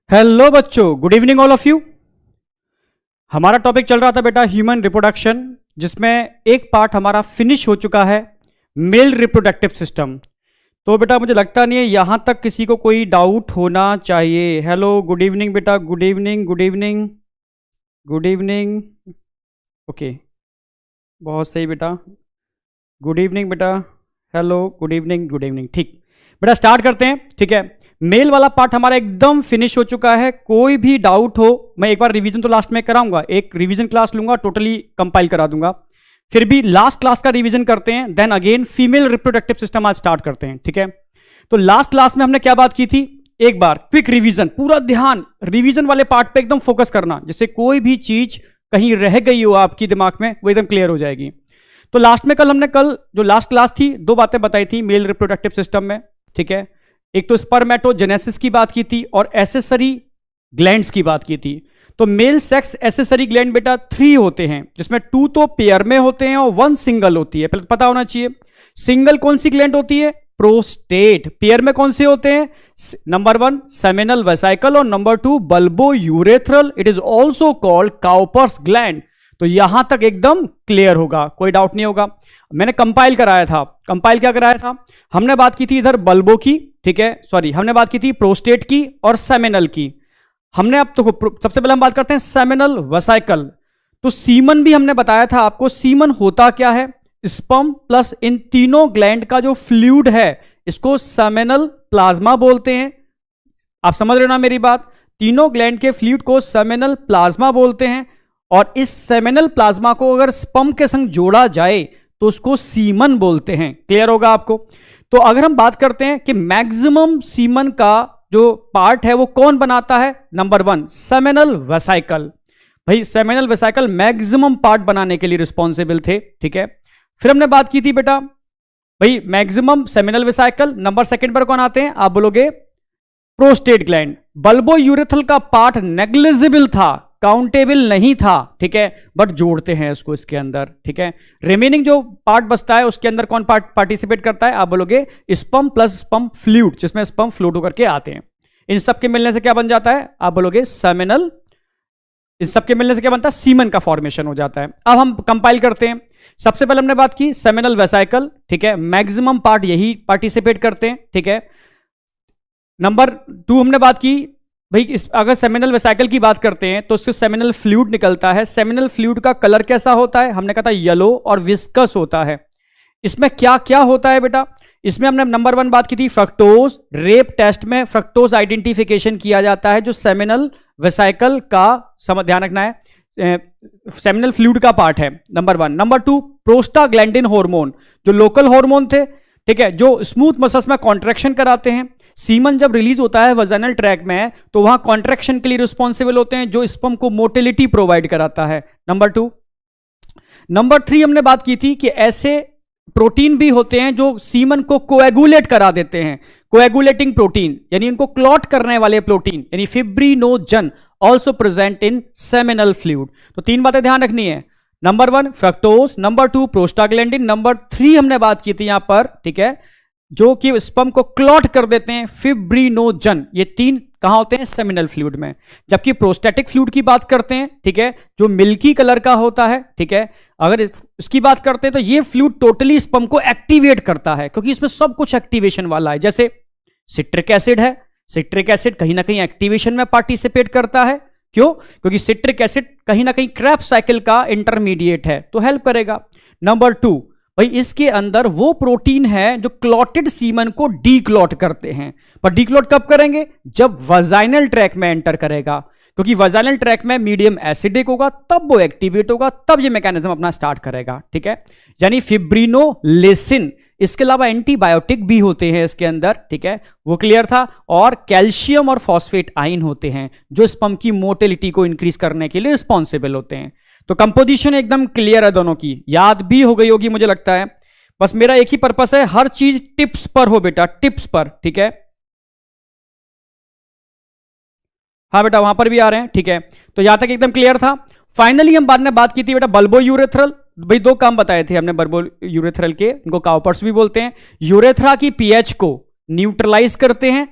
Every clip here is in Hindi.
हेलो बच्चों, good evening all of you. हमारा टॉपिक चल रहा था बेटा ह्यूमन रिप्रोडक्शन, जिसमें एक पार्ट हमारा फिनिश हो चुका है, मेल रिप्रोडक्टिव सिस्टम। तो बेटा मुझे लगता नहीं है यहां तक किसी को कोई डाउट होना चाहिए। हेलो, गुड इवनिंग बेटा, good evening, good evening, good evening. Okay, बहुत सही बेटा, गुड इवनिंग बेटा, hello, good evening, good evening. ठीक बेटा, स्टार्ट करते हैं। ठीक है, मेल वाला पार्ट हमारा एकदम फिनिश हो चुका है। कोई भी डाउट हो, मैं एक बार रिवीजन तो लास्ट में कराऊंगा, एक रिवीजन क्लास लूंगा, टोटली कंपाइल करा दूंगा। फिर भी लास्ट क्लास का रिवीजन करते हैं, then again female reproductive system आज स्टार्ट करते हैं। ठीक है, तो लास्ट क्लास में हमने क्या बात की थी, एक बार क्विक रिवीजन, पूरा ध्यान रिवीजन वाले पार्ट पे एकदम फोकस करना, जिससे कोई भी चीज कहीं रह गई हो आपकी दिमाग में वो एकदम क्लियर हो जाएगी। तो लास्ट में कल जो लास्ट क्लास थी, दो बातें बताई थी मेल रिप्रोडक्टिव सिस्टम में। ठीक है, एक तो स्पर्मेटोजेनेसिस की बात की थी और एसेसरी ग्लैंड्स की बात की थी। तो मेल सेक्स एसेसरी ग्लैंड बेटा 3 होते हैं, जिसमें 2 तो पेयर में होते हैं और 1 सिंगल होती है। पहले पता होना चाहिए सिंगल कौन सी ग्लैंड होती है, प्रोस्टेट। पेयर में कौन से होते हैं, नंबर 1 सेमिनल वेसाइकल और number 2 bulbo urethral. It is also called Cowper's gland. तो यहां तक एकदम क्लियर होगा, कोई डाउट नहीं होगा। मैंने कंपाइल कराया था, कंपाइल क्या कराया था, हमने बात की थी इधर बल्बो की, ठीक है, सॉरी, हमने बात की थी प्रोस्टेट की और सेमिनल की। हमने अब तो सबसे पहले हम बात करते हैं सेमिनल वेसाइकल। तो सीमन भी हमने बताया था आपको, सीमन होता क्या है, स्पर्म प्लस इन तीनों ग्लैंड का जो फ्लूइड है, इसको सेमिनल प्लाज्मा बोलते हैं। आप समझ रहे हो ना मेरी बात, तीनों ग्लैंड के फ्लूइड को सेमिनल प्लाज्मा बोलते हैं। और इस सेमिनल प्लाज्मा को अगर स्पर्म के संग जोड़ा जाए तो उसको सीमन बोलते हैं। क्लियर होगा आपको। तो अगर हम बात करते हैं कि मैक्सिमम सीमन का जो पार्ट है वो कौन बनाता है, नंबर 1 सेमिनल वेसाइकल। भाई सेमिनल वेसाइकल मैक्सिमम पार्ट बनाने के लिए रिस्पॉन्सिबल थे। ठीक है, फिर हमने बात की थी बेटा, भाई मैक्सिमम सेमिनल वेसाइकल, नंबर 2 पर कौन आते हैं, आप बोलोगे प्रोस्टेट ग्लैंड। बल्बो यूरेथ्रल का पार्ट नेग्लिजिबल था, काउंटेबल नहीं था। ठीक है, बट जोड़ते हैं इसको इसके अंदर। ठीक है, रिमेनिंग जो पार्ट बचता है उसके अंदर कौन पार्ट पार्टिसिपेट करता है, आप बोलोगे स्पर्म प्लस स्पर्म फ्लूइड, जिसमें स्पर्म फ्लोट होकर के आते हैं। इन सब के मिलने से क्या बन जाता है, आप बोलोगे सेमिनल। इन सब के मिलने से क्या बनता है, सीमन का फॉर्मेशन हो जाता है। अब हम कंपाइल करते हैं। सबसे पहले हमने बात की सेमिनल वेसाइकल। ठीक है, मैक्सिमम पार्ट यही पार्टिसिपेट करते हैं। ठीक है, नंबर 2 हमने बात की, भाई अगर सेमिनल वेसाइकल की बात करते हैं तो उससे सेमिनल फ्लूइड निकलता है। सेमिनल फ्लूइड का कलर कैसा होता है, हमने कहा था येलो और विस्कस होता है। इसमें क्या क्या होता है बेटा, इसमें हमने नंबर 1 बात की थी फ्रक्टोज। रेप टेस्ट में फ्रक्टोज आइडेंटिफिकेशन किया जाता है, जो सेमिनल वेसाइकल का ध्यान रखना है, सेमिनल फ्लूइड का पार्ट है, नंबर 1। नंबर 2 प्रोस्टाग्लैंडिन हार्मोन, जो लोकल हार्मोन थे, ठीक है, जो स्मूथ मसल्स में कॉन्ट्रैक्शन कराते हैं। सीमन जब रिलीज होता है वजाइनल ट्रैक में, तो वहां कॉन्ट्रैक्शन के लिए रिस्पॉन्सिबल होते हैं, जो स्पर्म को मोटिलिटी प्रोवाइड कराता है, नंबर 2। नंबर 3 हमने बात की थी कि ऐसे प्रोटीन भी होते हैं जो सीमन को कोएगुलेट करा देते हैं, कोएगुलेटिंग प्रोटीन, यानी इनको क्लॉट करने वाले प्रोटीन, यानी fibrinogen also present in seminal fluid. तो 3 बातें ध्यान रखनी है, number 1 fructose, number 2 prostaglandin, number 3 हमने बात की थी यहां पर, ठीक है, जो कि स्पर्म को क्लॉट कर देते हैं, फिब्रिनोजन। ये 3 कहां होते हैं, सेमिनल फ्लूइड में। जबकि प्रोस्टैटिक फ्लूइड की बात करते हैं, ठीक है, जो मिल्की कलर का होता है, ठीक है, अगर इसकी बात करते हैं तो ये फ्लूइड टोटली स्पर्म को एक्टिवेट करता है, क्योंकि इसमें सब कुछ एक्टिवेशन वाला है। जैसे सिट्रिक एसिड है, सिट्रिक एसिड कहीं ना कहीं एक्टिवेशन में पार्टिसिपेट करता है। क्यों, क्योंकि सिट्रिक एसिड कहीं ना कहीं क्रेब्स साइकिल का इंटरमीडिएट है, तो हेल्प करेगा। नंबर 2, भाई इसके अंदर वो प्रोटीन है जो क्लॉटेड सीमन को डीक्लॉट करते हैं। पर डीक्लॉट कब करेंगे, जब वजाइनल ट्रैक में एंटर करेगा, क्योंकि वजाइनल ट्रैक में मीडियम एसिडिक होगा, तब वो एक्टिवेट होगा, तब ये मैकेनिज्म अपना स्टार्ट करेगा। ठीक है, यानी फिब्रिनोलेसिन, इसके अलावा एंटीबायोटिक भी होते हैं इसके अंदर, ठीक है, वो क्लियर था। और कैल्शियम और फॉस्फेट आयन होते हैं जो स्पर्म की मोटिलिटी को इंक्रीज करने के लिए रिस्पॉन्सिबल होते हैं। तो कंपोजिशन एकदम क्लियर है दोनों की, याद भी हो गई होगी मुझे लगता है। बस मेरा एक ही पर्पस है, हर चीज टिप्स पर हो बेटा, टिप्स पर। ठीक है, हाँ बेटा वहां पर भी आ रहे हैं, ठीक है, तो यहां तक एकदम क्लियर था। फाइनली हम बाद में बात की थी बेटा बल्बो यूरेथ्रल। भाई 2 काम बताए थे हमने बल्बो यूरेथ्रल के, इनको काउपर्स भी बोलते हैं। यूरेथ्रा की पीएच को न्यूट्रलाइज करते हैं,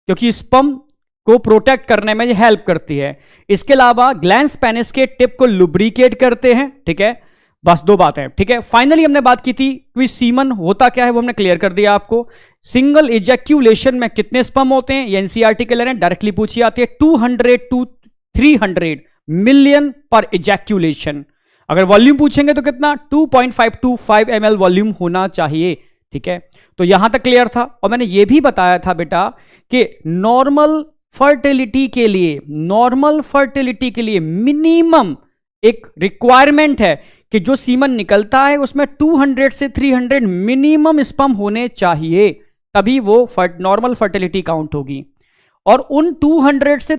क्योंकि स्पर्म को प्रोटेक्ट करने में ये हेल्प करती है। इसके अलावा ग्लैंस पेनिस के टिप को लुब्रिकेट करते हैं, ठीक है। बस दो बातें, ठीक है। फाइनली हमने बात की थी कि सीमन होता क्या है, वो हमने क्लियर कर दिया आपको। सिंगल इजैक्यूलेशन में कितने स्पर्म होते हैं, ये एनसीईआरटी के लिए डायरेक्टली पूछी आती है, 200 to 300 मिलियन पर इजैक्यूलेशन। अगर वॉल्यूम पूछेंगे तो कितना, 2.5 to 5 ml वॉल्यूम होना चाहिए, ठीक है। तो यहां तक क्लियर था। और मैंने यह भी बताया था बेटा कि नॉर्मल फर्टिलिटी के लिए मिनिमम एक रिक्वायरमेंट है कि जो सीमन निकलता है उसमें 200 से 300 मिनिमम स्पर्म होने चाहिए, तभी वो नॉर्मल फर्टिलिटी काउंट होगी। और उन 200 से